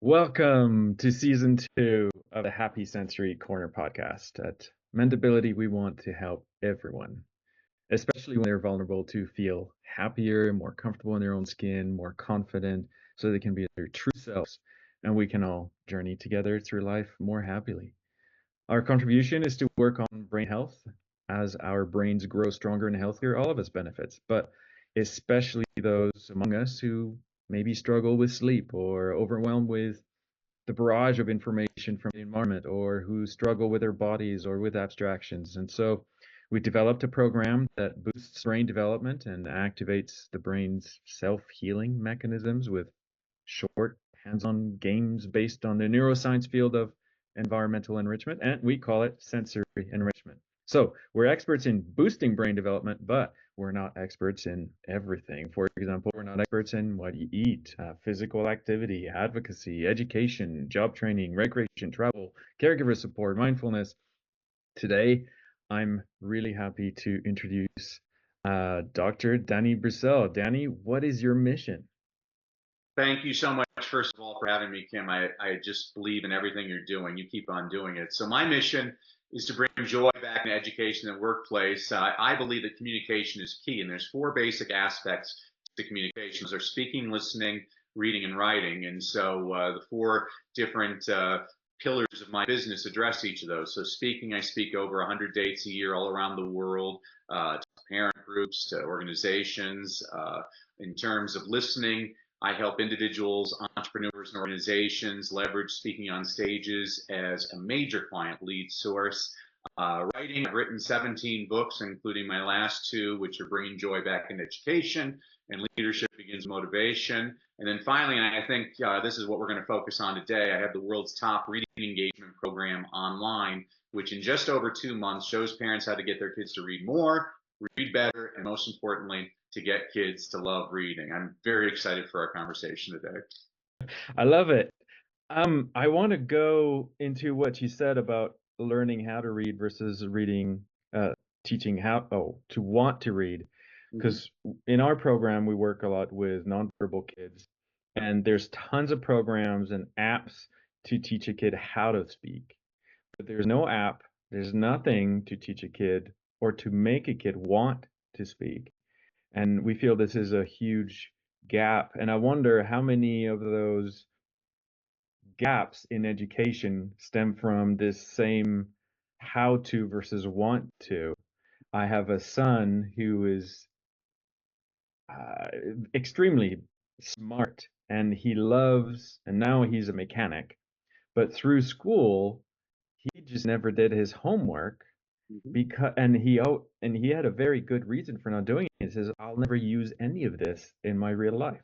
Welcome to season 2 of the Happy Sensory Corner podcast. At Mendability, we want to help everyone, especially when they're vulnerable, to feel happier, more comfortable in their own skin, more confident, so they can be their true selves, and we can all journey together through life more happily. Our contribution is to work on brain health. As our brains grow stronger and healthier, all of us benefits, but especially those among us who maybe struggle with sleep or overwhelmed with the barrage of information from the environment, or who struggle with their bodies or with abstractions. And so we developed a program that boosts brain development and activates the brain's self-healing mechanisms with short hands-on games based on the neuroscience field of environmental enrichment, and we call it sensory enrichment. So we're experts in boosting brain development, but we're not experts in everything. For example, we're not experts in what you eat, physical activity, advocacy, education, job training, recreation, travel, caregiver support, mindfulness. Today, I'm really happy to introduce Dr. Danny Brassell. Danny, what is your mission? Thank you so much, first of all, for having me, Kim. I just believe in everything you're doing. You keep on doing it. So my mission is to bring joy back in education and workplace. I believe that communication is key, and there's four basic aspects to communication. Those are speaking, listening, reading, and writing. And so the four different pillars of my business address each of those. So speaking, I speak over 100 dates a year all around the world, to parent groups, to organizations. In terms of listening, I help individuals, entrepreneurs, and organizations leverage speaking on stages as a major client lead source. Writing, I've written 17 books, including my last two, which are Bringing Joy Back in Education and Leadership Begins Motivation. And then finally, and I think this is what we're going to focus on today, I have the world's top reading engagement program online, which in just over 2 months shows parents how to get their kids to read more, read better, and most importantly, to get kids to love reading. I'm very excited for our conversation today. I love it. I want to go into what you said about learning how to read versus reading, teaching to want to read. Mm-hmm. Because in our program, we work a lot with nonverbal kids, and there's tons of programs and apps to teach a kid how to speak. But there's no app, there's nothing to teach a kid or to make a kid want to speak. And we feel this is a huge gap. And I wonder how many of those gaps in education stem from this same how to versus want to. I have a son who is uh, extremely smart, and he loves, and now he's a mechanic. But through school, he just never did his homework Mm-hmm. because, and he had a very good reason for not doing it. He says, "I'll never use any of this in my real life."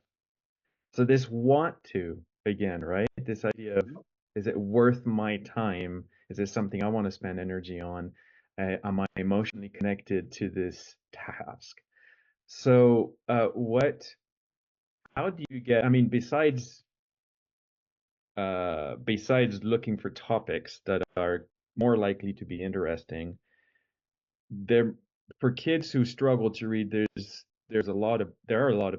So this want to again, right? This idea of, is it worth my time? Is this something I want to spend energy on? Am I emotionally connected to this task? So, how do you get, I mean, besides looking for topics that are more likely to be interesting, there, for kids who struggle to read, there are a lot of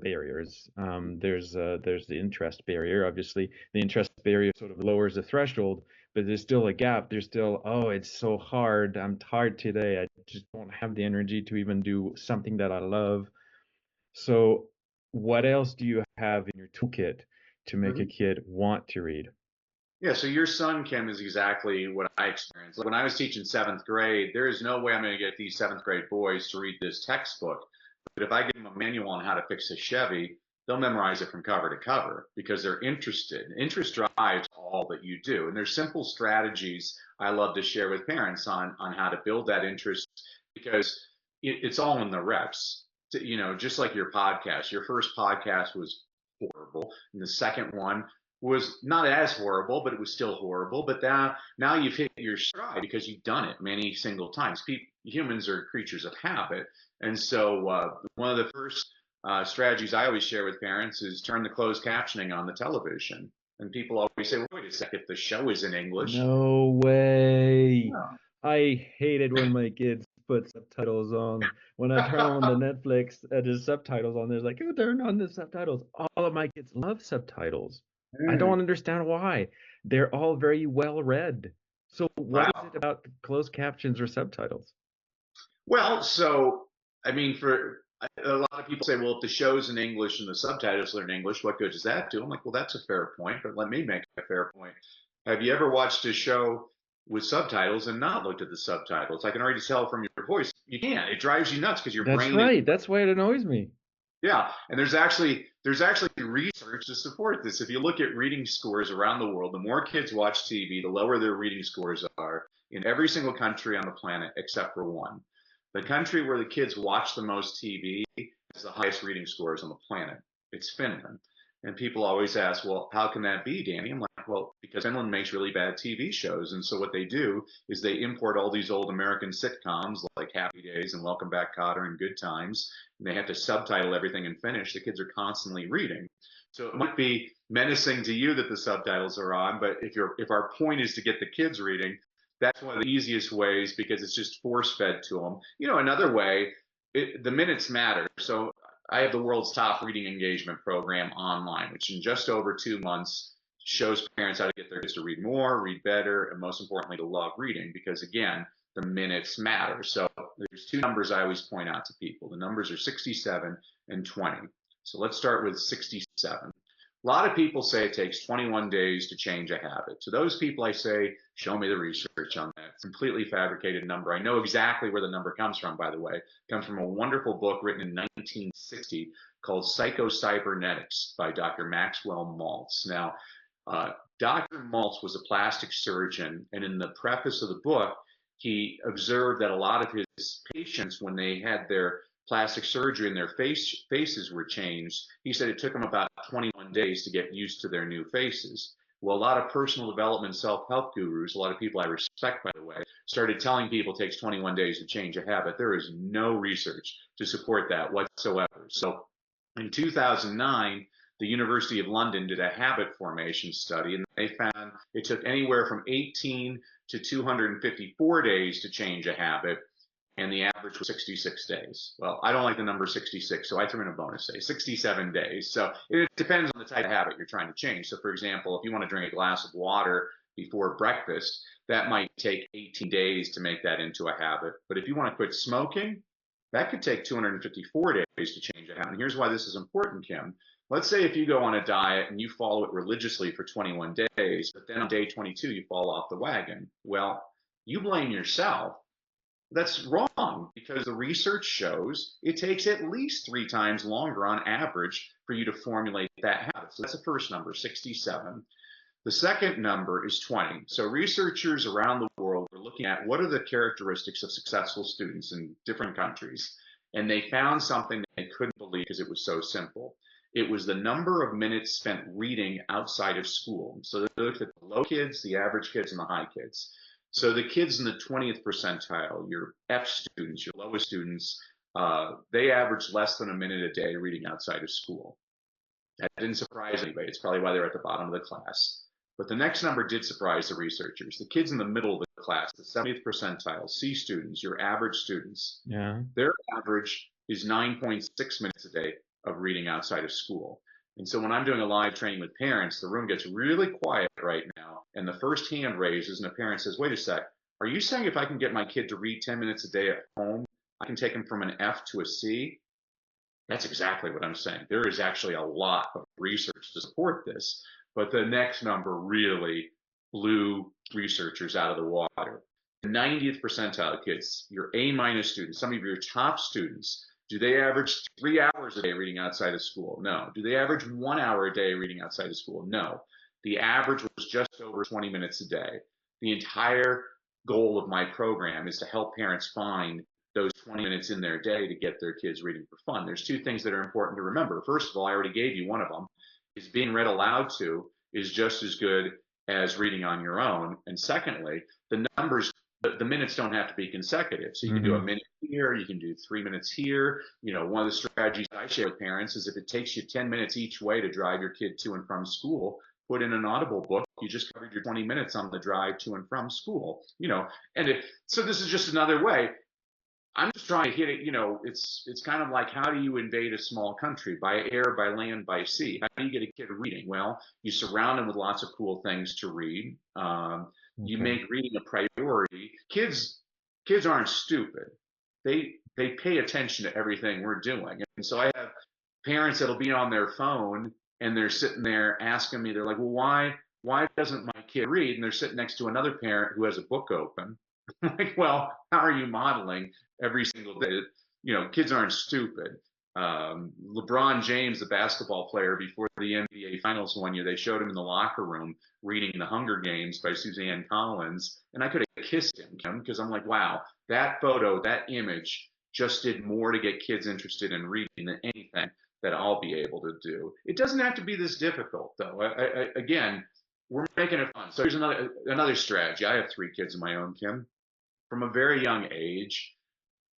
barriers. There's the interest barrier. Obviously, the interest barrier sort of lowers the threshold, but there's still a gap. There's still, oh, it's so hard. I'm tired today. I just don't have the energy to even do something that I love. So, what else do you have in your toolkit to make a Mm-hmm. kid want to read? Yeah, so your son, Kim, is exactly what I experienced. Like when I was teaching seventh grade, there is no way I'm going to get these seventh grade boys to read this textbook. But if I give them a manual on how to fix a Chevy, they'll memorize it from cover to cover because they're interested. Interest drives all that you do. And there's simple strategies I love to share with parents on how to build that interest because it's all in the reps. Just like your first podcast was horrible, and the second one was not as horrible, but it was still horrible. But now you've hit your stride because you've done it many single times. Humans are creatures of habit, and so one of the first strategies I always share with parents is turn the closed captioning on the television. And people always say, well, "Wait a second, if the show is in English." No way. Yeah. I hated when my kids put subtitles on. When I turn on the Netflix, there's subtitles on. There's like, oh, turn on the subtitles. All of my kids love subtitles. I Mm. don't understand why. They're all very well read. So what is it Wow. about closed captions or subtitles? Well, so I mean, for a lot of people say, well, if the show's in English and the subtitles are in English, what good does that do? I'm like, well, that's a fair point, but let me make a fair point. Have you ever watched a show with subtitles and not looked at the subtitles? I can already tell from your voice, you can't. It drives you nuts because your That's brain is. right. That's why it annoys me. Yeah, and there's actually research to support this. If you look at reading scores around the world, the more kids watch TV, the lower their reading scores are in every single country on the planet except for one. The country where the kids watch the most TV has the highest reading scores on the planet. It's Finland. And people always ask, well, how can that be, Danny? I'm like, well, because Finland makes really bad TV shows. And so what they do is they import all these old American sitcoms like Happy Days and Welcome Back, Kotter and Good Times, and they have to subtitle everything in Finnish. The kids are constantly reading. So it might be menacing to you that the subtitles are on, but if our point is to get the kids reading, that's one of the easiest ways because it's just force fed to them. Another way, the minutes matter. So I have the world's top reading engagement program online, which in just over 2 months shows parents how to get their kids to read more, read better, and most importantly, to love reading because again, the minutes matter. So there's two numbers I always point out to people. The numbers are 67 and 20. So let's start with 67. A lot of people say it takes 21 days to change a habit. To those people, I say, show me the research on that. It's a completely fabricated number. I know exactly where the number comes from, by the way. It comes from a wonderful book written in 1960 called Psycho-Cybernetics by Dr. Maxwell Maltz. Now, Dr. Maltz was a plastic surgeon, and in the preface of the book, he observed that a lot of his patients, when they had their plastic surgery and their faces were changed, he said it took them about 21 days to get used to their new faces. Well, a lot of personal development self-help gurus, a lot of people I respect, by the way, started telling people it takes 21 days to change a habit. There is no research to support that whatsoever. So in 2009, the University of London did a habit formation study, and they found it took anywhere from 18 to 254 days to change a habit, and the average was 66 days. Well, I don't like the number 66, so I threw in a bonus day, 67 days. So it depends on the type of habit you're trying to change. So, for example, if you want to drink a glass of water before breakfast, that might take 18 days to make that into a habit. But if you want to quit smoking, that could take 254 days to change a habit. And here's why this is important, Kim. Let's say if you go on a diet and you follow it religiously for 21 days, but then on day 22 you fall off the wagon. Well, you blame yourself. That's wrong because the research shows it takes at least 3 times longer on average for you to formulate that habit. So that's the first number, 67. The second number is 20. So researchers around the world were looking at what are the characteristics of successful students in different countries. And they found something they couldn't believe because it was so simple. It was the number of minutes spent reading outside of school. So they looked at the low kids, the average kids, and the high kids. So the kids in the 20th percentile, your F students, your lowest students, they averaged less than a minute a day reading outside of school. That didn't surprise anybody. It's probably why they're at the bottom of the class. But the next number did surprise the researchers. The kids in the middle of the class, the 70th percentile, C students, your average students, Yeah. their average is 9.6 minutes a day of reading outside of school. And so when I'm doing a live training with parents, the room gets really quiet right now. And the first hand raises, and a parent says, wait a sec, are you saying if I can get my kid to read 10 minutes a day at home, I can take him from an F to a C? That's exactly what I'm saying. There is actually a lot of research to support this, but the next number really blew researchers out of the water. The 90th percentile kids, your A minus students, some of your top students, do they average 3 hours a day reading outside of school? No. Do they average 1 hour a day reading outside of school? No. The average was just over 20 minutes a day. The entire goal of my program is to help parents find those 20 minutes in their day to get their kids reading for fun. There's two things that are important to remember. First of all, I already gave you one of them, is being read aloud to is just as good as reading on your own. And secondly, the numbers, the minutes don't have to be consecutive. So you can do a minute here, you can do 3 minutes here. One of the strategies I share with parents is if it takes you 10 minutes each way to drive your kid to and from school, put in an Audible book. You just covered your 20 minutes on the drive to and from school. So this is just another way. I'm just trying to hit it. It's kind of like, how do you invade a small country? By air, by land, by sea. How do you get a kid reading? Well, you surround them with lots of cool things to read. You Okay. make reading a priority. Kids aren't stupid. They pay attention to everything we're doing. And so I have parents that'll be on their phone and they're sitting there asking me, they're like, well, why doesn't my kid read? And they're sitting next to another parent who has a book open. I'm like, well, how are you modeling every single day? Kids aren't stupid. LeBron James, the basketball player, before the NBA Finals one year, they showed him in the locker room reading The Hunger Games by Suzanne Collins, and I could have kissed him, Kim, because I'm like, wow, that photo, that image just did more to get kids interested in reading than anything that I'll be able to do. It doesn't have to be this difficult, though. Again, we're making it fun. So here's another strategy. I have 3 kids of my own, Kim. From a very young age,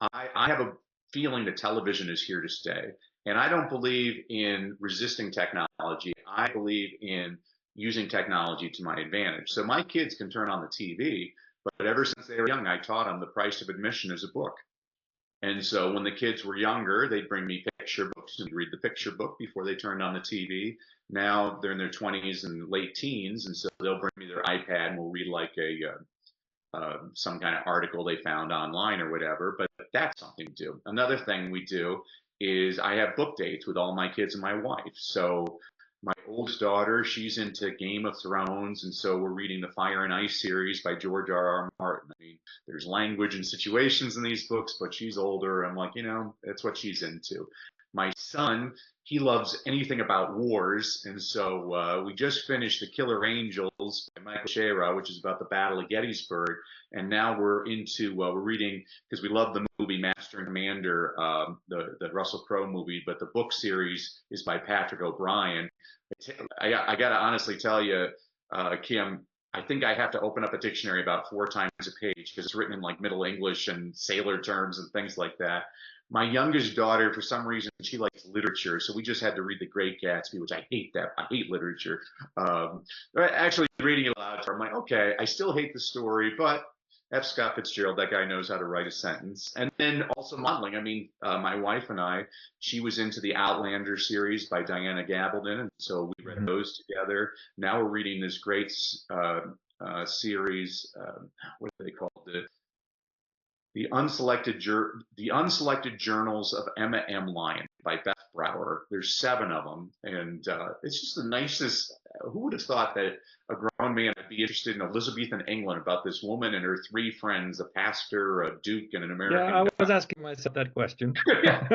I have a feeling that television is here to stay. And I don't believe in resisting technology. I believe in using technology to my advantage. So my kids can turn on the TV, but ever since they were young, I taught them the price of admission is a book. And so when the kids were younger, they'd bring me picture books and read the picture book before they turned on the TV. Now they're in their 20s and late teens, and so they'll bring me their iPad and we'll read like some kind of article they found online or whatever. But that's something to do. Another thing we do is I have book dates with all my kids and my wife. So my oldest daughter, she's into Game of Thrones, and so we're reading the Fire and Ice series by George R.R. Martin. I mean, there's language and situations in these books, but she's older. I'm like, that's what she's into. My son, he loves anything about wars, and so we just finished The Killer Angels by Michael Cera, which is about the Battle of Gettysburg, and now we're reading, because we love the movie Master and Commander, the Russell Crowe movie, but the book series is by Patrick O'Brien. I got to honestly tell you, Kim, I think I have to open up a dictionary about 4 times a page because it's written in like Middle English and sailor terms and things like that. My youngest daughter, for some reason, she likes literature, so we just had to read The Great Gatsby, which I hate that. I hate literature. Actually, reading it aloud to her, I'm like, okay, I still hate the story, but F. Scott Fitzgerald, that guy knows how to write a sentence. And then also modeling. I mean, my wife and I, she was into the Outlander series by Diana Gabaldon, and so we read those together. Now we're reading this great series. What are they called? The Unselected Journals of Emma M. Lyon by Beth Brower. There's 7 of them, and it's just the nicest. Who would have thought that a grown man would be interested in Elizabethan England about this woman and her 3 friends, a pastor, a duke, and an American? Yeah, I was asking myself that question. Yeah,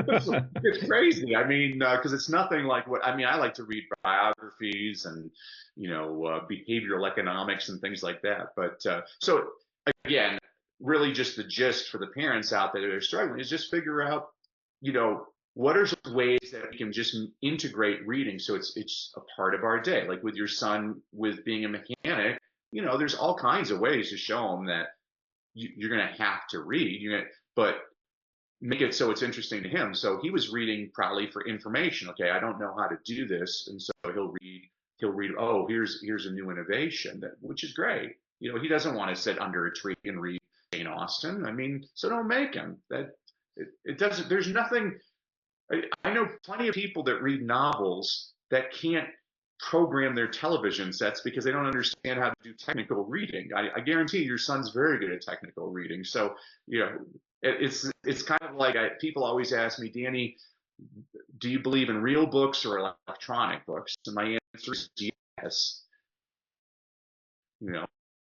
it's crazy. I mean, because it's nothing like what I mean. I like to read biographies and behavioral economics and things like that. But so again, really just the gist for the parents out there that are struggling is just figure out, what are some ways that we can just integrate reading so it's a part of our day. Like with your son, with being a mechanic, there's all kinds of ways to show him that you're going to have to read, but make it so it's interesting to him. So he was reading probably for information. Okay, I don't know how to do this, and so he'll read. Oh, here's a new innovation, which is great. He doesn't want to sit under a tree and read Jane Austen. I mean, so don't make him. It doesn't. There's nothing. I know plenty of people that read novels that can't program their television sets because they don't understand how to do technical reading. I guarantee your son's very good at technical reading. So, it's kind of like people always ask me, Danny, do you believe in real books or electronic books? And my answer is yes.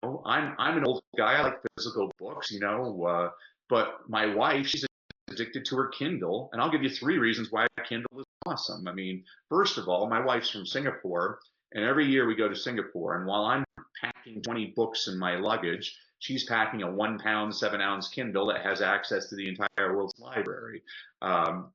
I'm an old guy. I like physical books, but my wife, she's addicted to her Kindle, and I'll give you 3 reasons why Kindle is awesome. I mean, first of all, my wife's from Singapore, and every year we go to Singapore, and while I'm packing 20 books in my luggage, she's packing a 1-pound, 7-ounce Kindle that has access to the entire world's library.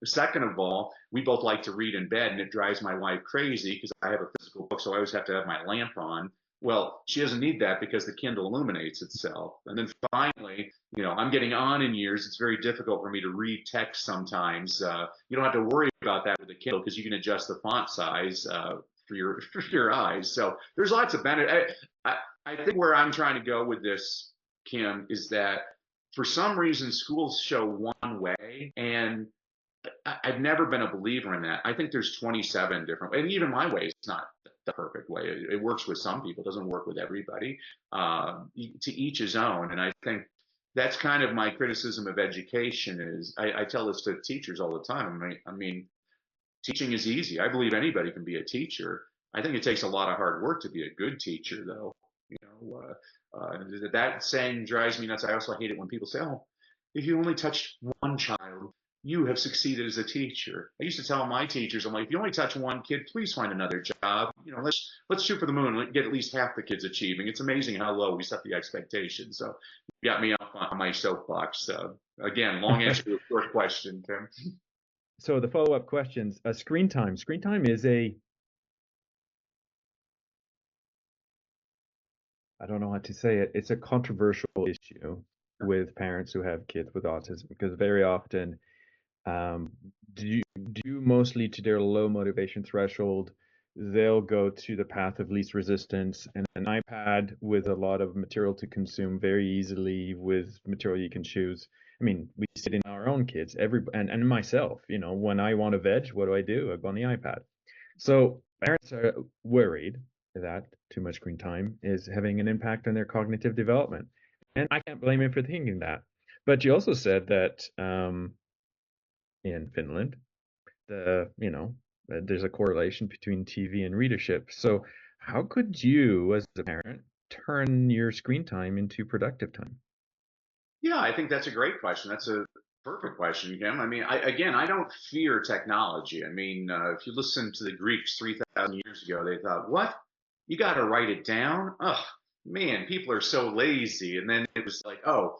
Second of all, we both like to read in bed, and it drives my wife crazy because I have a physical book, so I always have to have my lamp on. Well, she doesn't need that because the Kindle illuminates itself. And then finally, I'm getting on in years. It's very difficult for me to read text sometimes. You don't have to worry about that with the Kindle because you can adjust the font size for your eyes. So there's lots of benefit. I think where I'm trying to go with this, Kim, is that for some reason, schools show one way, and I've never been a believer in that. I think there's 27 different, and even my way is not the perfect way. It works with some people, it doesn't work with everybody. To each his own. And I think that's kind of my criticism of education is I tell this to teachers all the time. I mean, teaching is easy. I believe anybody can be a teacher. I think it takes a lot of hard work to be a good teacher, though. You know, that saying drives me nuts. I also hate it when people say, "Oh, if you only touched one child, you have succeeded as a teacher." I used to tell my teachers, I'm like, if you only touch one kid, please find another job. You know, let's shoot for the moon and get at least half the kids achieving. It's amazing how low we set the expectations. So you got me off on my soapbox. Again, long answer to a short question, Tim. So the follow-up questions, screen time. Screen time is I don't know how to say it. It's a controversial issue with parents who have kids with autism because very often, um, due mostly to their low motivation threshold, they'll go to the path of least resistance and an iPad with a lot of material to consume very easily with material you can choose. I mean, we see it in our own kids, and myself, you know, when I want to veg, what do? I go on the iPad. So parents are worried that too much screen time is having an impact on their cognitive development. And I can't blame him for thinking that. But you also said that in Finland, there's a correlation between TV and readership. So how could you, as a parent, turn your screen time into productive time? Yeah, I think that's a great question. That's a perfect question, Kim. I mean, I don't fear technology. I mean, if you listen to the Greeks 3,000 years ago, they thought, what? You got to write it down? Oh, man, people are so lazy. And then it was like, oh,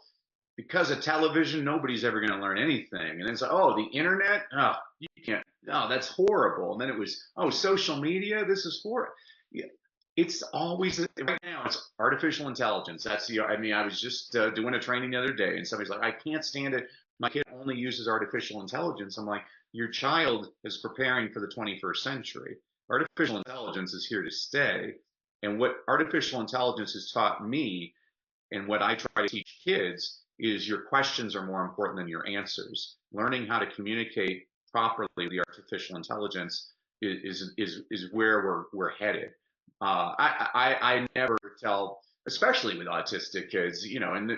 because of television, nobody's ever going to learn anything. And then it's like, oh, the internet? Oh, you can't. Oh, that's horrible. And then it was, oh, social media? This is horrible. Yeah, it's always right now. It's artificial intelligence. That's the. I mean, I was just doing a training the other day, and somebody's like, "I can't stand it. My kid only uses artificial intelligence." I'm like, "Your child is preparing for the 21st century. Artificial intelligence is here to stay." And what artificial intelligence has taught me, and what I try to teach kids, is your questions are more important than your answers. Learning how to communicate properly with the artificial intelligence is where we're headed. I never tell, especially with autistic kids, you know, and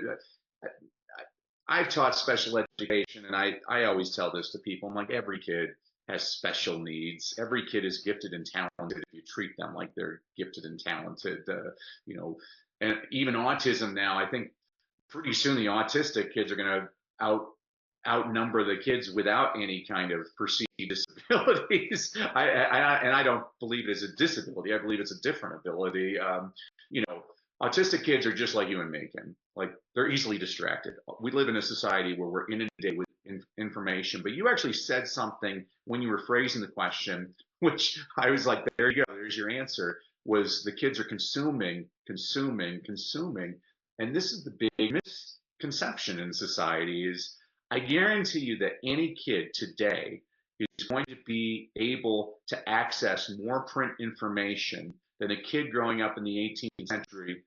I've taught special education, and I always tell this to people. I'm like, every kid has special needs. Every kid is gifted and talented if you treat them like they're gifted and talented. You know, and even autism now, I think pretty soon the autistic kids are going to outnumber the kids without any kind of perceived disabilities. And I don't believe it is a disability. I believe it's a different ability. You know, autistic kids are just like you and me, Kim. Like, they're easily distracted. We live in a society where we're inundated with information. But you actually said something when you were phrasing the question, which I was like, there you go, there's your answer. Was the kids are consuming, consuming, consuming. And this is the big misconception in society is I guarantee you that any kid today is going to be able to access more print information than a kid growing up in the 18th century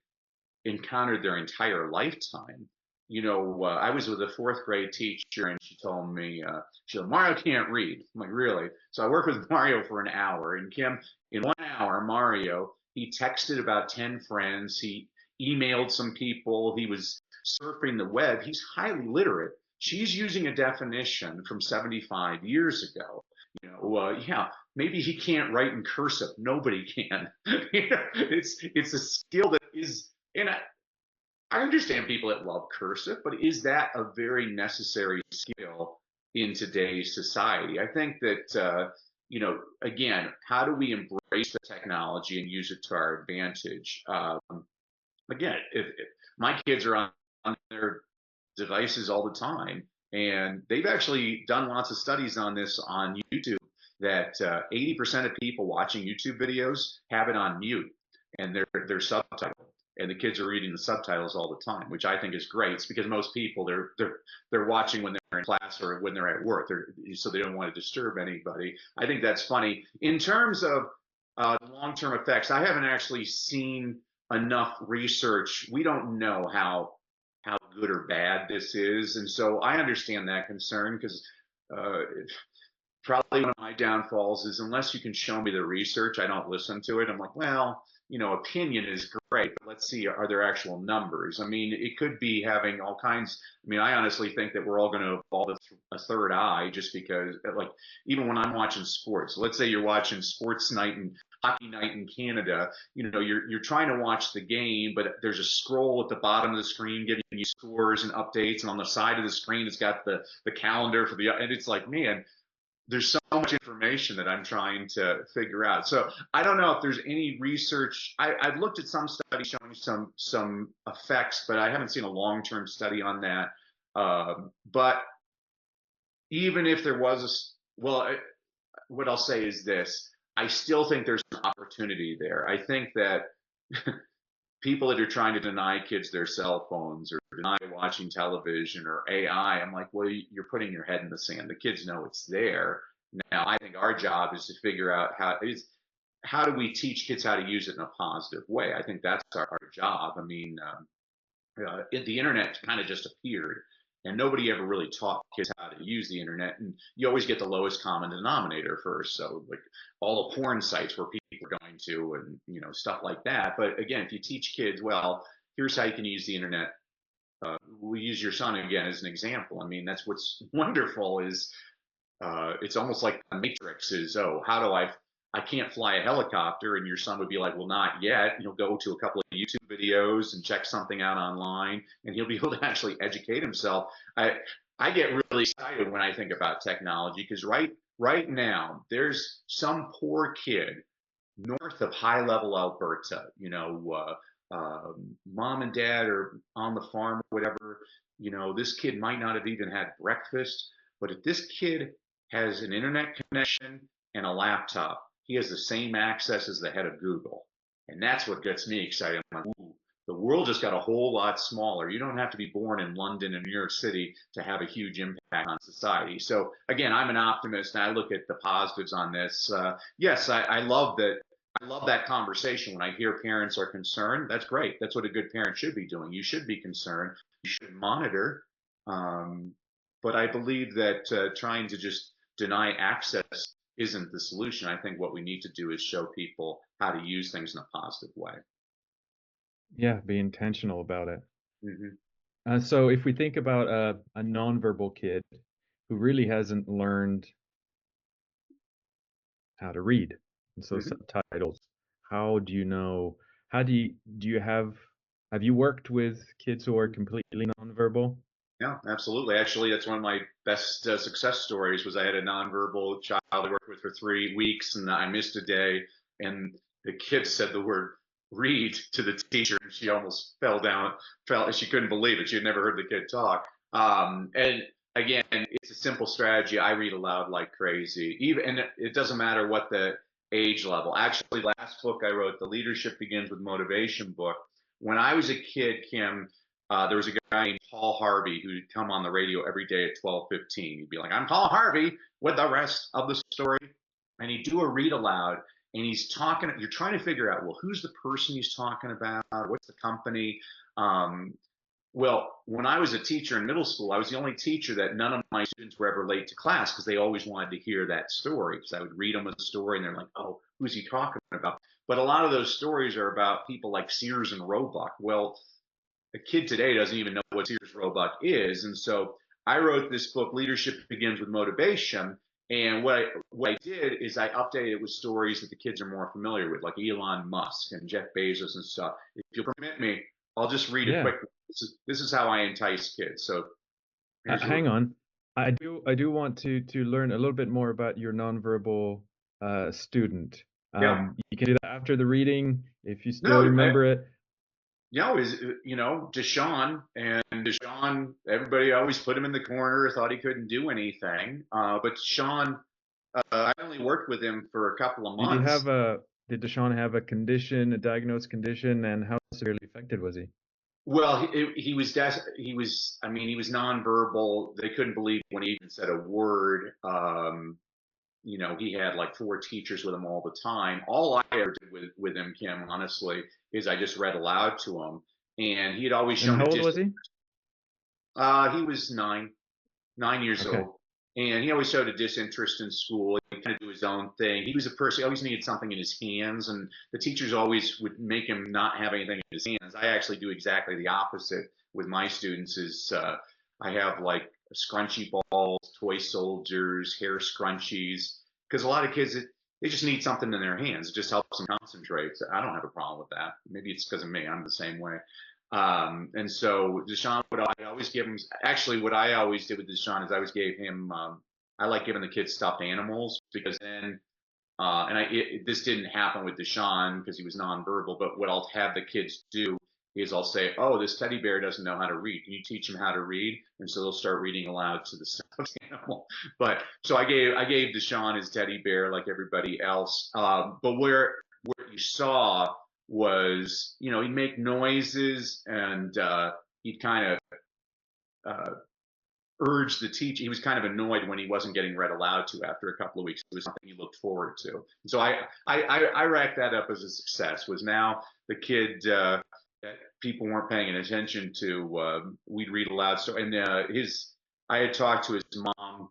encountered their entire lifetime. You know, I was with a fourth grade teacher, and she told me, she said, Mario can't read. I'm like, really? So I worked with Mario for an hour, and Kim, in 1 hour, Mario, he texted about 10 friends, he emailed some people, he was surfing the web. He's highly literate. She's using a definition from 75 years ago. You know, yeah, maybe he can't write in cursive. Nobody can. You know, it's a skill that is, and I understand people that love cursive, but is that a very necessary skill in today's society? I think that, you know, again, how do we embrace the technology and use it to our advantage? Again, if my kids are on their devices all the time, and they've actually done lots of studies on this on YouTube, that 80% of people watching YouTube videos have it on mute, and they're subtitled, and the kids are reading the subtitles all the time, which I think is great. It's because most people they're watching when they're in class or when they're at work, so they don't want to disturb anybody. I think that's funny. In terms of long-term effects, I haven't actually seen enough research. We don't know how good or bad this is. And so I understand that concern because uh, probably one of my downfalls is unless you can show me the research, I don't listen to it. I'm like, well, opinion is great, but let's see, are there actual numbers? I mean, it could be having all kinds. I mean, I honestly think that we're all going to evolve a third eye just because, like, even when I'm watching sports, let's say you're watching sports night and hockey night in Canada, you're trying to watch the game, but there's a scroll at the bottom of the screen giving you scores and updates, and on the side of the screen it's got the calendar and it's like, man, there's so much information that I'm trying to figure out. So I don't know if there's any research. I've looked at some studies showing some effects, but I haven't seen a long-term study on that. But even if there was what I'll say is this: I still think there's an opportunity there. I think that people that are trying to deny kids their cell phones or deny watching television or AI, I'm like, well, you're putting your head in the sand. The kids know it's there. Now, I think our job is to figure out how do we teach kids how to use it in a positive way. I think that's our job. I mean, the internet kind of just appeared, and nobody ever really taught kids how to use the internet. And you always get the lowest common denominator first. So like all the porn sites where people are going to, and stuff like that. But again, if you teach kids, well, here's how you can use the internet. We'll use your son again as an example. I mean, that's what's wonderful is it's almost like the Matrix is, oh, how do I can't fly a helicopter, and your son would be like, well, not yet. He'll go to a couple of YouTube videos and check something out online, and he'll be able to actually educate himself. I get really excited when I think about technology because right now there's some poor kid north of High Level, Alberta. Mom and dad are on the farm, or whatever. This kid might not have even had breakfast, but if this kid has an internet connection and a laptop, he has the same access as the head of Google. And that's what gets me excited. I'm like, ooh, the world just got a whole lot smaller. You don't have to be born in London and New York City to have a huge impact on society. So again, I'm an optimist and I look at the positives on this. Yes, I love that. I love that conversation when I hear parents are concerned. That's great. That's what a good parent should be doing. You should be concerned. You should monitor. Um, but I believe that trying to just deny access isn't the solution. I think what we need to do is show people how to use things in a positive way. Yeah, be intentional about it. Hmm. So if we think about a nonverbal kid who really hasn't learned how to read, and so Hmm. subtitles, how do you know, how do you have you worked with kids who are completely nonverbal? Yeah, absolutely. Actually, that's one of my best success stories. Was I had a nonverbal child I worked with for 3 weeks, and I missed a day, and the kid said the word "read" to the teacher, and she almost fell down. She couldn't believe it. She had never heard the kid talk. And again, it's a simple strategy. I read aloud like crazy, even, and it doesn't matter what the age level. Actually, last book I wrote, the Leadership Begins with Motivation book. When I was a kid, Kim, there was a guy named Paul Harvey who'd come on the radio every day at 12:15. He'd be like, "I'm Paul Harvey with the rest of the story," and he'd do a read aloud. And he's talking. You're trying to figure out, well, who's the person he's talking about? What's the company? Um, well, when I was a teacher in middle school, I was the only teacher that none of my students were ever late to class because they always wanted to hear that story. Because I would read them a story and they're like, "Oh, who's he talking about?" But a lot of those stories are about people like Sears and Roebuck. Well, a kid today doesn't even know what Sears Roebuck is. And so I wrote this book, Leadership Begins with Motivation. And what I did is I updated it with stories that the kids are more familiar with, like Elon Musk and Jeff Bezos and stuff. If you'll permit me, I'll just read a Yeah. quick. This is how I entice kids. So here's a. Hang on. I do want to learn a little bit more about your nonverbal student. Yeah. You can do that after the reading if you still No, remember it. is Deshaun, and Deshaun, everybody always put him in the corner, thought he couldn't do anything. But Sean, I only worked with him for a couple of Did he months. have a did Deshaun have a condition, a diagnosed condition, and how severely affected was he? Well, he was he was. I mean, he was nonverbal. They couldn't believe when he even said a word. He had like four teachers with him all the time. All I ever did with him, Kim, honestly, is I just read aloud to him, and he had always And shown how a old was he? He was 9 years Okay. old, and he always showed a disinterest in school. He kind of do his own thing. He was a person. He always needed something in his hands, and the teachers always would make him not have anything in his hands. I actually do exactly the opposite with my students. I have like scrunchy balls, toy soldiers, hair scrunchies, because a lot of kids they just need something in their hands. It just helps them concentrate. So I don't have a problem with that. Maybe it's because of me. I'm the same way. And so Deshaun would I always give him. Actually, what I always did with Deshaun is I always gave him. I like giving the kids stuffed animals because then, this didn't happen with Deshaun because he was nonverbal. But what I'll have the kids do is I'll say, "Oh, this teddy bear doesn't know how to read. Can you teach him how to read?" And so they'll start reading aloud to the stuffed animal. But so I gave Deshaun his teddy bear like everybody else. But where you saw was, he'd make noises and he'd kind of uh, urge the teacher. He was kind of annoyed when he wasn't getting read aloud to after a couple of weeks. It was something he looked forward to. And so I racked that up as a success. Was now the kid that people weren't paying attention to. We'd read aloud. So and I had talked to his mom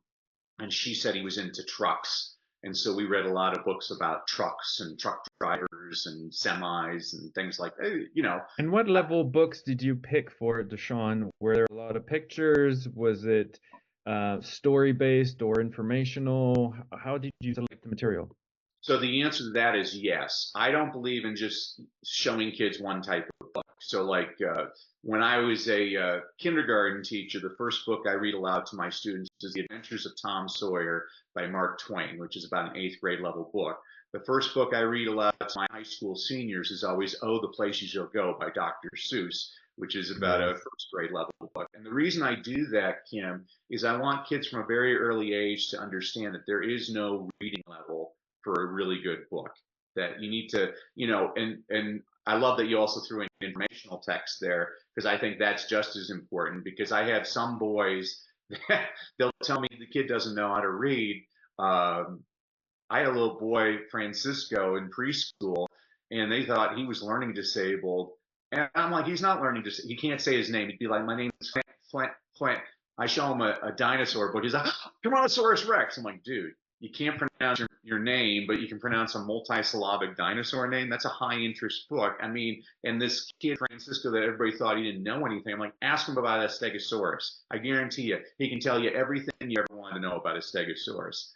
and she said he was into trucks. And so we read a lot of books about trucks and truck drivers and semis and things like that. And what level books did you pick for Deshaun? Were there a lot of pictures? Was it story based or informational? How did you select the material? So the answer to that is yes. I don't believe in just showing kids one type of book. So like when I was a kindergarten teacher, the first book I read aloud to my students is The Adventures of Tom Sawyer by Mark Twain, which is about an eighth grade level book. The first book I read aloud to my high school seniors is always Oh, the Place You Shall Go by Dr. Seuss, which is about a Nice. first grade level book. And the reason I do that, Kim, is I want kids from a very early age to understand that there is no reading level for a really good book. That you need to, and I love that you also threw in informational text there because I think that's just as important because I have some boys that they'll tell me the kid doesn't know how to read. Um, I had a little boy, Francisco, in preschool, and they thought he was learning disabled. And I'm like, he's not learning disabled. He can't say his name. He'd be like, my name is Flint, Flint, Flint. I show him a dinosaur book. He's like, Tyrannosaurus Rex. I'm like, dude, you can't pronounce your name, but you can pronounce a multisyllabic dinosaur name. That's a high interest book. I mean, and this kid, Francisco, that everybody thought he didn't know anything, I'm like, ask him about a stegosaurus. I guarantee you, he can tell you everything you ever wanted to know about a stegosaurus.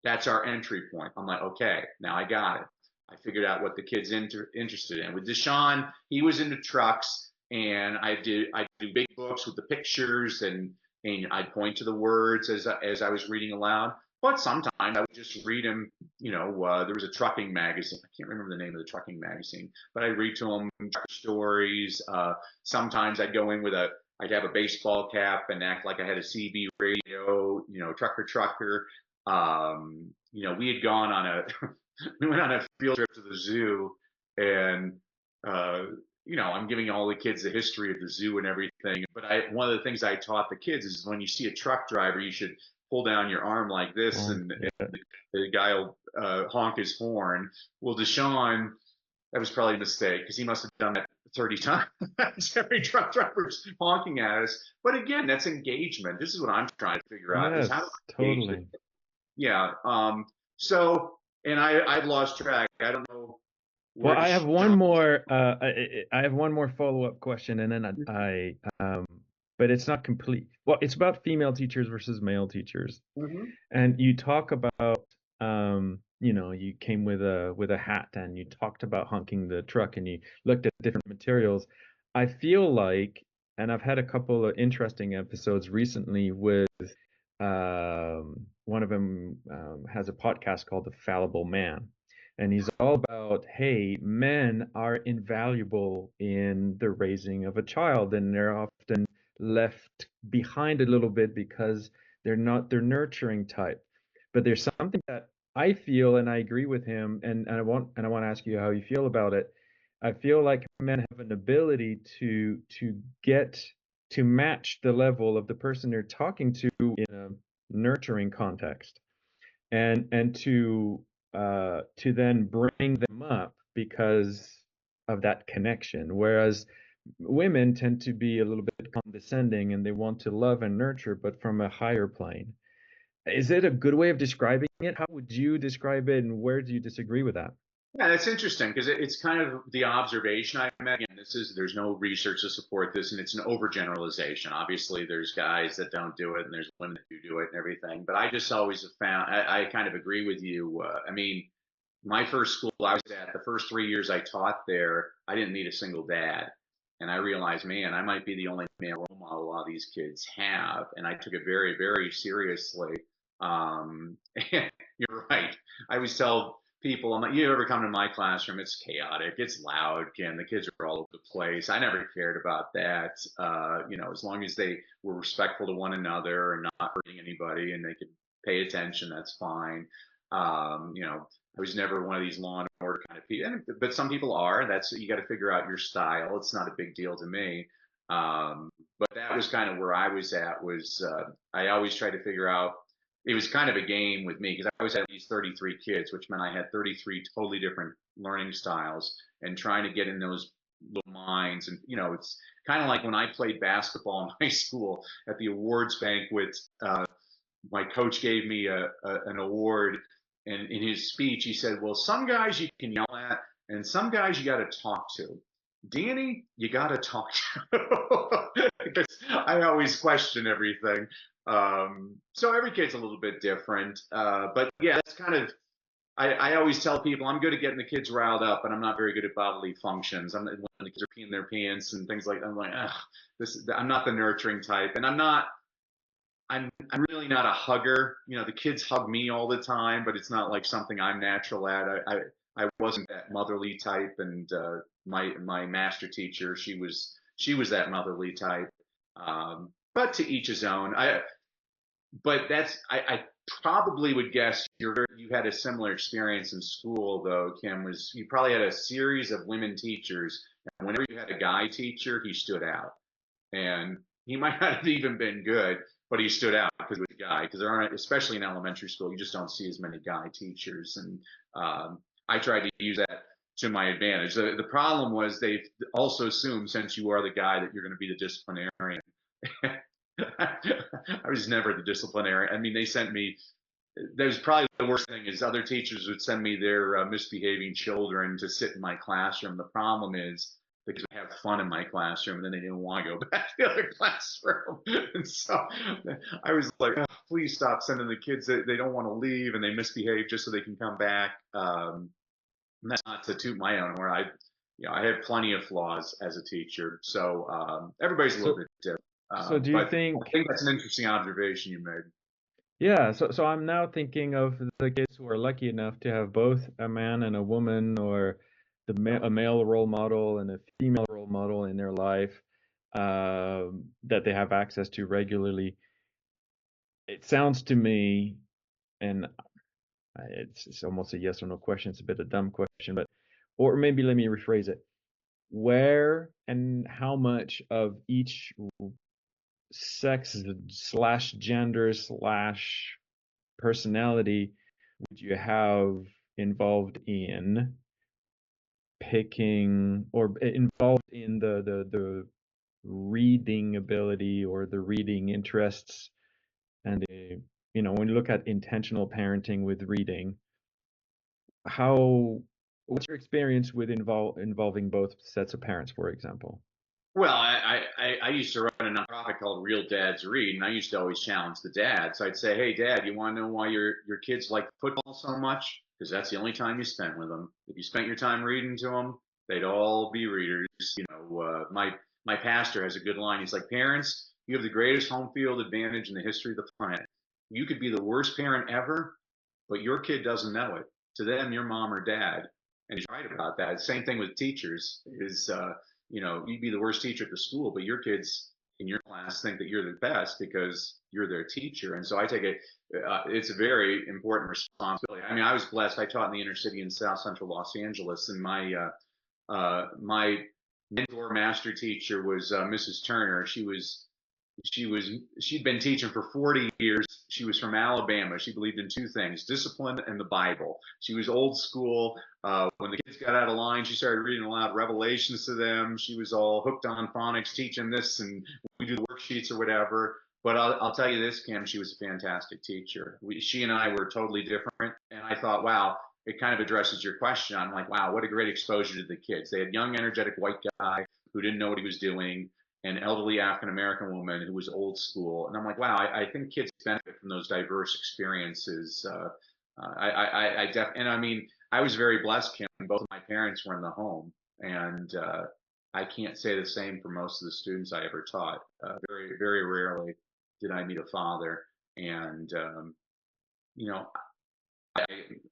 That's our entry point. I'm like, okay, now I got it. I figured out what the kid's interested in. With Deshaun, he was into trucks, and I do big books with the pictures, and I'd point to the words as I was reading aloud. But sometimes I would just read him. There was a trucking magazine. I can't remember the name of the trucking magazine, but I'd read to him truck stories. Sometimes I'd have a baseball cap and act like I had a CB radio. Trucker. We had gone on a we went on a field trip to the zoo, and uh, I'm giving all the kids the history of the zoo and everything. But one of the things I taught the kids is when you see a truck driver, you should pull down your arm like this, Oh, and yeah. the guy will honk his horn. Well, Deshaun, that was probably a mistake because he must have done that 30 times. Every truck driver's honking at us. But again, that's engagement. This is what I'm trying to figure out: is how to Yes, engage the totally. yeah. So, and I've lost track. I don't know Well, where to I have one Sean. more. I have one more follow-up question, and then but it's not complete. Well, it's about female teachers versus male teachers. Mm-hmm. And you talk about, you came with a hat and you talked about honking the truck and you looked at different materials. I feel like, and I've had a couple of interesting episodes recently with, one of them has a podcast called The Fallible Man, and he's all about, hey, men are invaluable in the raising of a child, and they're often left behind a little bit because they're nurturing type. But there's something that I feel, and I agree with him, and I want to ask you how you feel about it. I feel like men have an ability to get to match the level of the person they're talking to in a nurturing context, and to then bring them up because of that connection. Whereas women tend to be a little bit condescending and they want to love and nurture, but from a higher plane. Is it a good way of describing it? How would you describe it, and where do you disagree with that? Yeah, that's interesting because it's kind of the observation I made. Again, there's no research to support this, and it's an overgeneralization. Obviously, there's guys that don't do it, and there's women that do it, and everything. But I just always have found I kind of agree with you. I mean, my first school I was at, the first 3 years I taught there, I didn't meet a single dad. And I realized, man, I might be the only male role model a lot of these kids have. And I took it very, very seriously. You're right. I always tell people, I'm like, you ever come to my classroom? It's chaotic, it's loud, and the kids are all over the place. I never cared about that. As long as they were respectful to one another and not hurting anybody and they could pay attention, that's fine. I was never one of these law and order kind of people, but some people are. That's you got to figure out your style. It's not a big deal to me. But that was kind of where I was at. I always tried to figure out. It was kind of a game with me because I always had these 33 kids, which meant I had 33 totally different learning styles, and trying to get in those little minds. And it's kind of like when I played basketball in high school at the awards banquet. My coach gave me an award, and in his speech he said, well, some guys you can yell at and some guys you got to talk to. Danny, you got to talk to. Because I always question everything. So every kid's a little bit different. But yeah, that's kind of, I always tell people I'm good at getting the kids riled up, but I'm not very good at bodily functions. When the kids are peeing their pants and things like that, I'm like, I'm not the nurturing type, and I'm really not a hugger. The kids hug me all the time, but it's not like something I'm natural at. I wasn't that motherly type, and my master teacher, she was that motherly type. But to each his own. I probably would guess you had a similar experience in school though, Kim. Was you probably had a series of women teachers, and whenever you had a guy teacher, he stood out, and he might not have even been good, but he stood out because he was a guy. Because there aren't, especially in elementary school, you just don't see as many guy teachers. And I tried to use that to my advantage. The problem was they also assume since you are the guy that you're going to be the disciplinarian. I was never the disciplinarian. I mean, they sent me. That was probably the worst thing is other teachers would send me their misbehaving children to sit in my classroom. The problem is because I have fun in my classroom, and then they didn't want to go back to the other classroom. And so I was like, oh, please stop sending the kids. They don't want to leave, and they misbehave just so they can come back. That's not to toot my own horn. I have plenty of flaws as a teacher. So everybody's a little bit different. So do you But think, I think that's an interesting observation you made. yeah, so I'm now thinking of the kids who are lucky enough to have both a man and a woman, or a male role model and a female role model in their life, that they have access to regularly. It sounds to me, and it's almost a yes or no question. It's a bit of a dumb question, or maybe let me rephrase it. Where and how much of each sex slash gender slash personality would you have involved in picking, or involved in the reading ability or the reading interests, and when you look at intentional parenting with reading, how what's your experience with involving both sets of parents, for example? Well, I used to run a nonprofit called Real Dads Read, and I used to always challenge the dads. So I'd say, "Hey, Dad, you want to know why your kids like football so much? Because that's the only time you spent with them. If you spent your time reading to them, they'd all be readers." My pastor has a good line. He's like, "Parents, you have the greatest home field advantage in the history of the planet. You could be the worst parent ever, but your kid doesn't know it. To them, you're mom or dad." And he's right about that. Same thing with teachers you'd be the worst teacher at the school, but your kids in your class think that you're the best because you're their teacher. And so I take it's a very important responsibility. I mean, I was blessed. I taught in the inner city in South Central Los Angeles, and my mentor master teacher was Mrs. Turner. She was she'd been teaching for 40 years. She was from Alabama. She believed in two things: discipline and the Bible. She was old school. When the kids got out of line, she started reading aloud Revelations to them. She was all hooked on phonics, teaching this, and we do the worksheets or whatever. But I'll tell you this, Kim, she was a fantastic teacher. She and I were totally different, and I thought, wow, it kind of addresses your question. I'm like, wow, what a great exposure to the kids. They had young, energetic white guy who didn't know what he was doing, an elderly African American woman who was old school, and I'm like, wow, I think kids benefit from those diverse experiences. And I mean, I was very blessed, Kim. Both of my parents were in the home, and I can't say the same for most of the students I ever taught. Very, very rarely did I meet a father, and you know, I,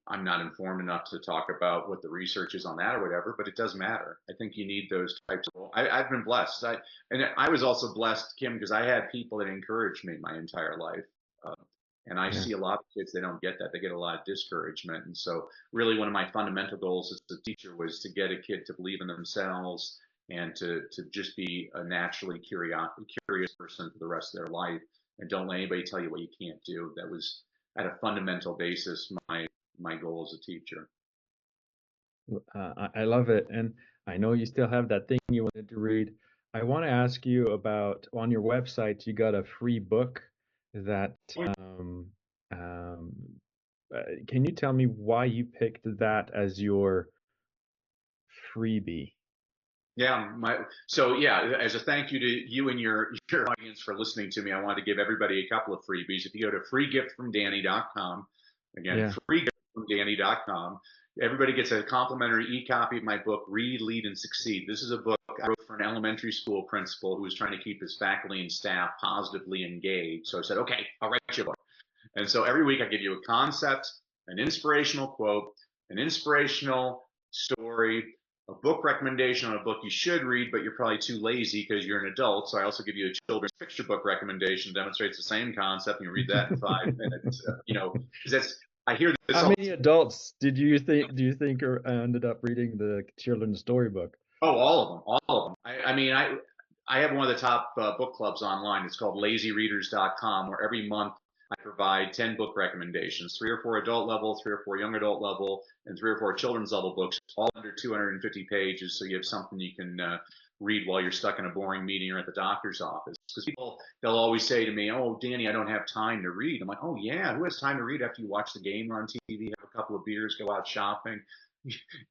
I'm not informed enough to talk about what the research is on that or whatever, but it does matter. I think you need those types of. I've been blessed, and I was also blessed, Kim, because I had people that encouraged me my entire life. Uh, and I Yeah. see a lot of kids, they don't get that. They get a lot of discouragement. And so, really, one of my fundamental goals as a teacher was to get a kid to believe in themselves and to just be a naturally curious person for the rest of their life. And don't let anybody tell you what you can't do. That was at a fundamental basis my goal as a teacher. I love it. And I know you still have that thing you wanted to read. I want to ask you about on your website, you got a free book that, um, can you tell me why you picked that as your freebie? Yeah, so yeah, as a thank you to you and your audience for listening to me, I wanted to give everybody a couple of freebies. If you go to freegiftfromdanny.com, again, Yeah. freegiftfromdanny.com, everybody gets a complimentary e-copy of my book, Read, Lead, and Succeed. This is a book I wrote for an elementary school principal who was trying to keep his faculty and staff positively engaged. So I said, okay, I'll write you a book. And so every week I give you a concept, an inspirational quote, an inspirational story, a book recommendation on a book you should read, but you're probably too lazy because you're an adult. So I also give you a children's picture book recommendation, demonstrates the same concept, and you read that in 5 minutes. Because that's I hear this How all. many adults do you think ended up reading the children's storybook? Oh, all of them, all of them. I mean, I have one of the top book clubs online. It's called LazyReaders.com, where every month I provide 10 book recommendations, 3 or 4 adult level, 3 or 4 young adult level, and 3 or 4 children's level books, all under 250 pages. So you have something you can read while you're stuck in a boring meeting or at the doctor's office. Because they'll always say to me, "Oh, Danny, I don't have time to read." I'm like, "Oh yeah, who has time to read after you watch the game on TV, have a couple of beers, go out shopping?"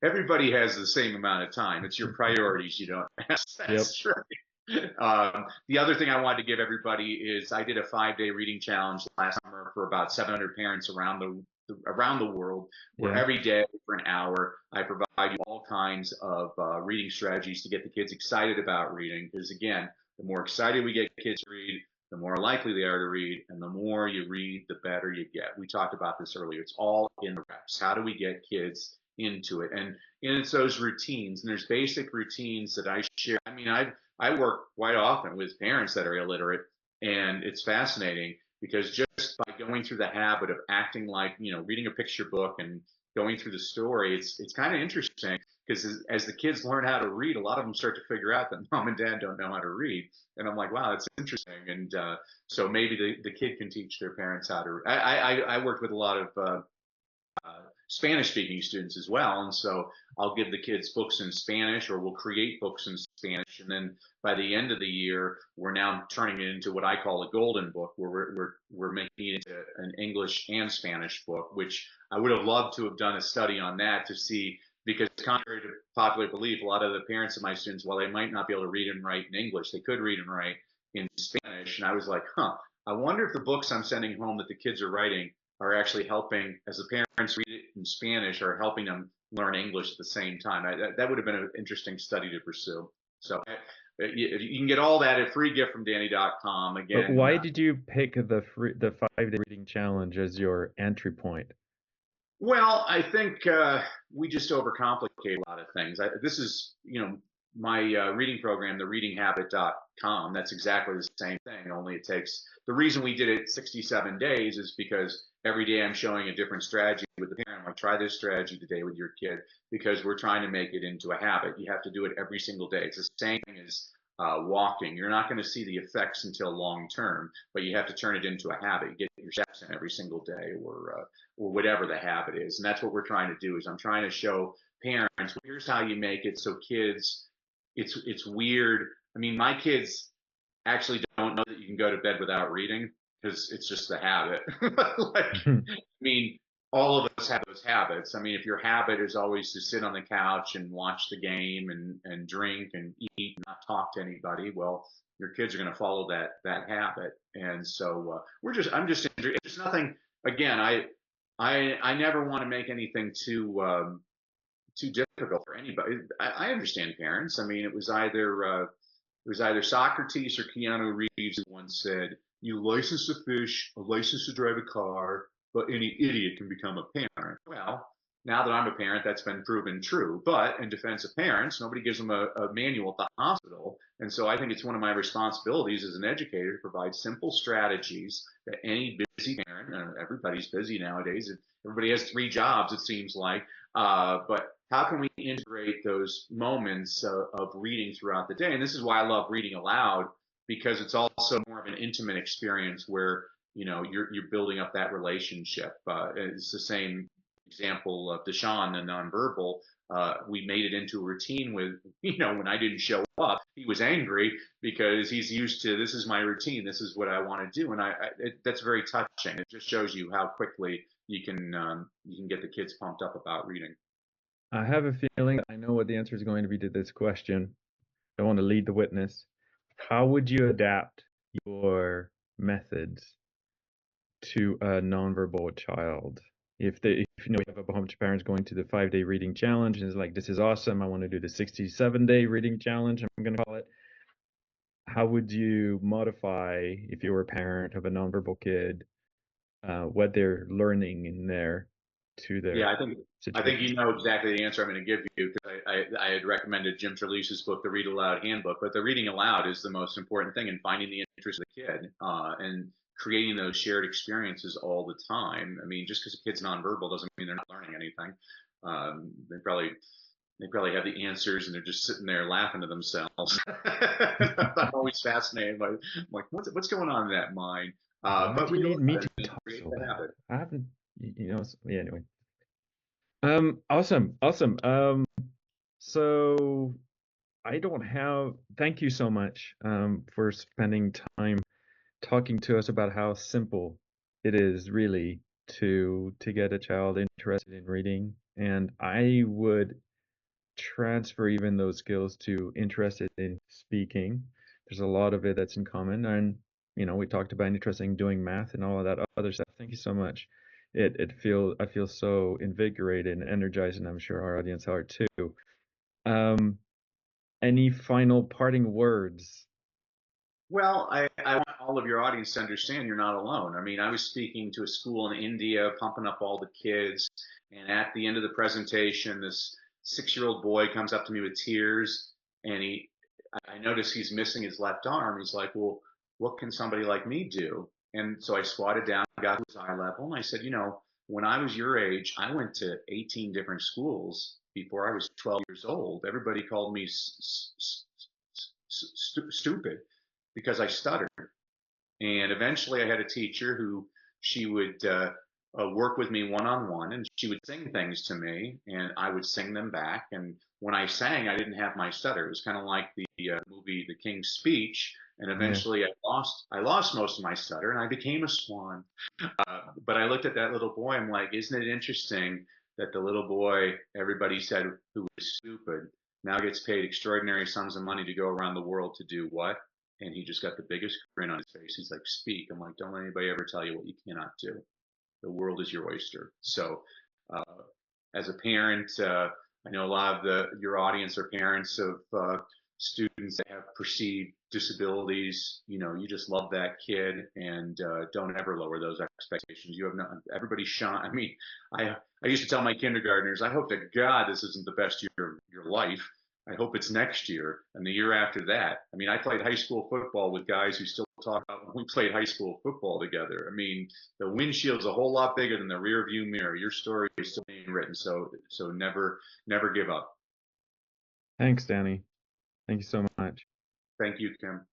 Everybody has the same amount of time. It's your priorities you don't have. Yep. That's right. The other thing I wanted to give everybody is I did a 5-day reading challenge last summer for about 700 parents around the world, where Yeah. every day for an hour I provide you all kinds of reading strategies to get the kids excited about reading. Because again, the more excited we get kids to read, the more likely they are to read, and the more you read, the better you get. We talked about this earlier. It's all in the reps. How do we get kids into it? And it's those routines. And there's basic routines that I share. I mean, I work quite often with parents that are illiterate, and it's fascinating because just by going through the habit of acting like, reading a picture book and going through the story, it's kind of interesting because as the kids learn how to read, a lot of them start to figure out that mom and dad don't know how to read. And I'm like, wow, that's interesting. And so maybe the kid can teach their parents how to read. I worked with a lot of Spanish speaking students as well. And so I'll give the kids books in Spanish, or we'll create books in Spanish. And then by the end of the year, we're now turning it into what I call a golden book, where we're making it into an English and Spanish book, which I would have loved to have done a study on that to see, because contrary to popular belief, a lot of the parents of my students, while they might not be able to read and write in English, they could read and write in Spanish. And I was like, I wonder if the books I'm sending home that the kids are writing are actually helping, as the parents read it in Spanish, are helping them learn English at the same time. That would have been an interesting study to pursue. So you can get all that at freegiftfromdanny.com. But Again, why did you pick the 5-day reading challenge as your entry point? well, I think we just overcomplicate a lot of things. This is, my reading program, the readinghabit.com. That's exactly the same thing, only it takes, the reason we did it 67 days is because every day I'm showing a different strategy with the parent. I'm like, try this strategy today with your kid, because we're trying to make it into a habit. You have to do it every single day. It's the same thing as walking. You're not going to see the effects until long term, but you have to turn it into a habit. Get your steps in every single day, or whatever the habit is. And that's what we're trying to do. Is I'm trying to show parents, here's how you make it so kids. It's weird. I mean, my kids actually don't know that you can go to bed without reading because it's just the habit. Like, I mean, all of us have those habits. I mean, if your habit is always to sit on the couch and watch the game and drink and eat and not talk to anybody, well, your kids are going to follow that habit. And so I'm just it's nothing. Again, I never want to make anything too difficult for anybody. I understand parents. I mean, it was either Socrates or Keanu Reeves who once said, "You license to fish, a license to drive a car, but any idiot can become a parent." Well, now that I'm a parent, that's been proven true. But in defense of parents, nobody gives them a manual at the hospital. And so I think it's one of my responsibilities as an educator to provide simple strategies that any busy parent, and everybody's busy nowadays, everybody has 3 jobs, it seems like, but how can we integrate those moments of reading throughout the day? And this is why I love reading aloud, because it's also more of an intimate experience where you're building up that relationship. It's the same example of Deshaun, the nonverbal. We made it into a routine with, when I didn't show up, he was angry because he's used to, this is my routine, this is what I want to do, and that's very touching. It just shows you how quickly you can get the kids pumped up about reading. I have a feeling I know what the answer is going to be to this question. I want to lead the witness. How would you adapt your methods to a nonverbal child? If we have a bunch of parents going to the 5-day reading challenge and it's like, this is awesome, I want to do the 67-day reading challenge, I'm going to call it. How would you modify, if you were a parent of a nonverbal kid, what they're learning in there to their Yeah, I think situation? you know exactly the answer I'm going to give you, because I had recommended Jim Terlise's book, The Read Aloud Handbook. But the reading aloud is the most important thing, in finding the interest of the kid, and creating those shared experiences all the time. I mean, just because a kid's nonverbal doesn't mean they're not learning anything. They probably have the answers and they're just sitting there laughing to themselves. I'm always fascinated by, I'm like, what's going on in that mind? Why But do you read need me aloud to and talk create so the bad? habit. I haven't, yeah, anyway. Awesome. So thank you so much, for spending time talking to us about how simple it is really to get a child interested in reading. And I would transfer even those skills to interested in speaking. There's a lot of it that's in common. And, we talked about interested in doing math and all of that other stuff. Thank you so much. I feel so invigorated and energized, and I'm sure our audience are too. Um, any final parting words? Well, I want all of your audience to understand you're not alone. I mean, I was speaking to a school in India, pumping up all the kids, and at the end of the presentation, this 6-year-old boy comes up to me with tears, and I notice he's missing his left arm. He's like, "Well, what can somebody like me do?" And so I squatted down, got to his eye level, and I said, when I was your age, I went to 18 different schools before I was 12 years old. Everybody called me stupid because I stuttered. And eventually I had a teacher who she would work with me one on one, and she would sing things to me and I would sing them back. And when I sang, I didn't have my stutter. It was kind of like the movie The King's Speech. And Yeah. eventually I lost most of my stutter and I became a swan. But I looked at that little boy. I'm like, isn't it interesting that the little boy everybody said who was stupid now gets paid extraordinary sums of money to go around the world to do what? And he just got the biggest grin on his face. He's like, "Speak." I'm like, "Don't let anybody ever tell you what you cannot do. The world is your oyster." So, uh, as a parent, I know a lot of your audience are parents of students that have perceived disabilities. You just love that kid, and don't ever lower those expectations. You have no everybody shine. I mean, I used to tell my kindergartners, I hope to God this isn't the best year of your life. I hope it's next year and the year after that. I mean, I played high school football with guys who still talk about when we played high school football together. I mean, the windshield's a whole lot bigger than the rear view mirror. Your story is still being written, so never give up. Thanks, Danny. Thank you so much. Thank you, Kim.